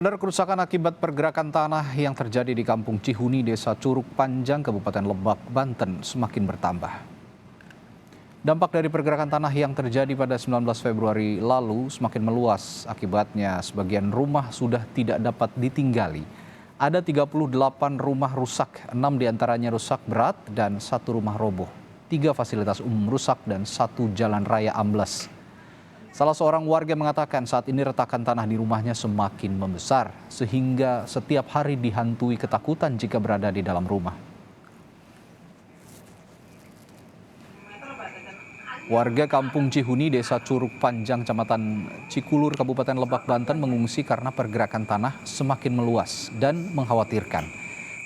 Ada kerusakan akibat pergerakan tanah yang terjadi di Kampung Cihuni, Desa Curug Panjang, Kabupaten Lebak, Banten semakin bertambah. Dampak dari pergerakan tanah yang terjadi pada 19 Februari lalu semakin meluas. Akibatnya sebagian rumah sudah tidak dapat ditinggali. Ada 38 rumah rusak, 6 diantaranya rusak berat dan 1 rumah roboh. 3 fasilitas umum rusak dan 1 jalan raya amblas. Salah seorang warga mengatakan saat ini retakan tanah di rumahnya semakin membesar sehingga setiap hari dihantui ketakutan jika berada di dalam rumah. Warga Kampung Cihuni, Desa Curug Panjang, Kecamatan Cikulur, Kabupaten Lebak, Banten mengungsi karena pergerakan tanah semakin meluas dan mengkhawatirkan.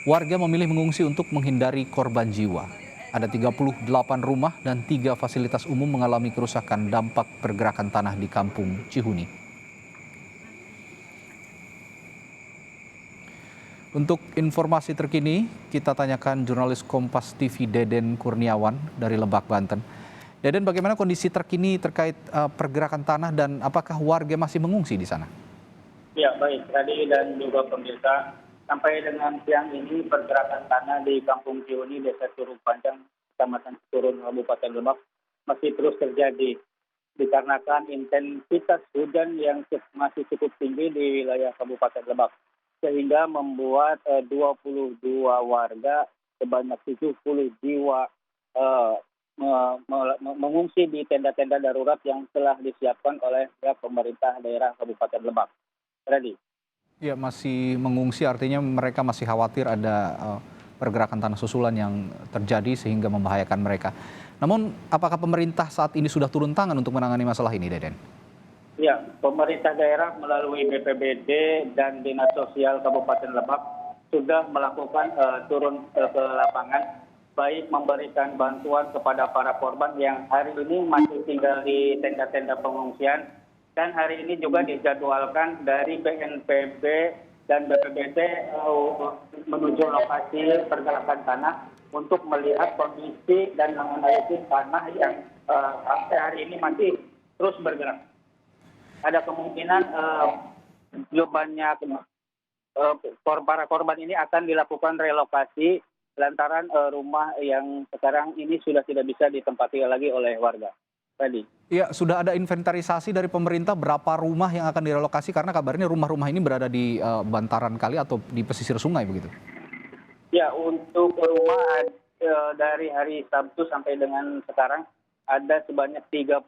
Warga memilih mengungsi untuk menghindari korban jiwa. Ada 38 rumah dan 3 fasilitas umum mengalami kerusakan dampak pergerakan tanah di Kampung Cihuni. Untuk informasi terkini, kita tanyakan jurnalis Kompas TV Deden Kurniawan dari Lebak, Banten. Deden, bagaimana kondisi terkini terkait pergerakan tanah dan apakah warga masih mengungsi di sana? Ya, baik. Tadi dan juga pemirsa, sampai dengan siang ini pergerakan tanah di Kampung Cihuni, Desa Curug Panjang, Kecamatan Turun, Kabupaten Lebak masih terus terjadi dikarenakan intensitas hujan yang masih cukup tinggi di wilayah Kabupaten Lebak, sehingga membuat 22 warga sebanyak 70 jiwa mengungsi di tenda-tenda darurat yang telah disiapkan oleh pihak pemerintah daerah Kabupaten Lebak. Ready? Ya, masih mengungsi artinya mereka masih khawatir ada pergerakan tanah susulan yang terjadi sehingga membahayakan mereka. Namun, apakah pemerintah saat ini sudah turun tangan untuk menangani masalah ini, Deden? Ya, pemerintah daerah melalui BPBD dan Dinas Sosial Kabupaten Lebak sudah melakukan turun ke lapangan, baik memberikan bantuan kepada para korban yang hari ini masih tinggal di tenda-tenda pengungsian, dan hari ini juga dijadwalkan dari BNPB dan BPBD menuju lokasi pergerakan tanah untuk melihat kondisi dan menganalisis tanah yang sampai hari ini masih terus bergerak. Ada kemungkinan banyak para korban ini akan dilakukan relokasi lantaran rumah yang sekarang ini sudah tidak bisa ditempati lagi oleh warga. Tadi. Ya, sudah ada inventarisasi dari pemerintah berapa rumah yang akan direlokasi karena kabarnya rumah-rumah ini berada di bantaran kali atau di pesisir sungai begitu. Ya, untuk rumah dari hari Sabtu sampai dengan sekarang ada sebanyak 38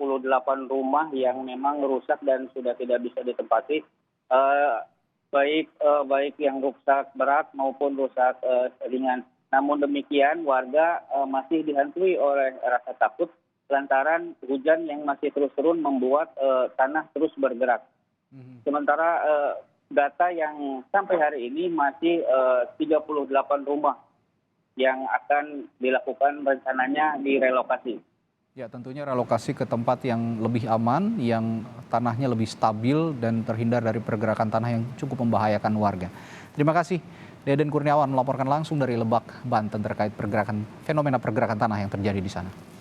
rumah yang memang rusak dan sudah tidak bisa ditempati, baik yang rusak berat maupun rusak ringan. Namun demikian warga masih dihantui oleh rasa takut lantaran hujan yang masih terus turun membuat tanah terus bergerak. Sementara data yang sampai hari ini masih 38 rumah yang akan dilakukan rencananya direlokasi. Ya, tentunya relokasi ke tempat yang lebih aman, yang tanahnya lebih stabil dan terhindar dari pergerakan tanah yang cukup membahayakan warga. Terima kasih, Deden Kurniawan melaporkan langsung dari Lebak, Banten terkait fenomena pergerakan tanah yang terjadi di sana.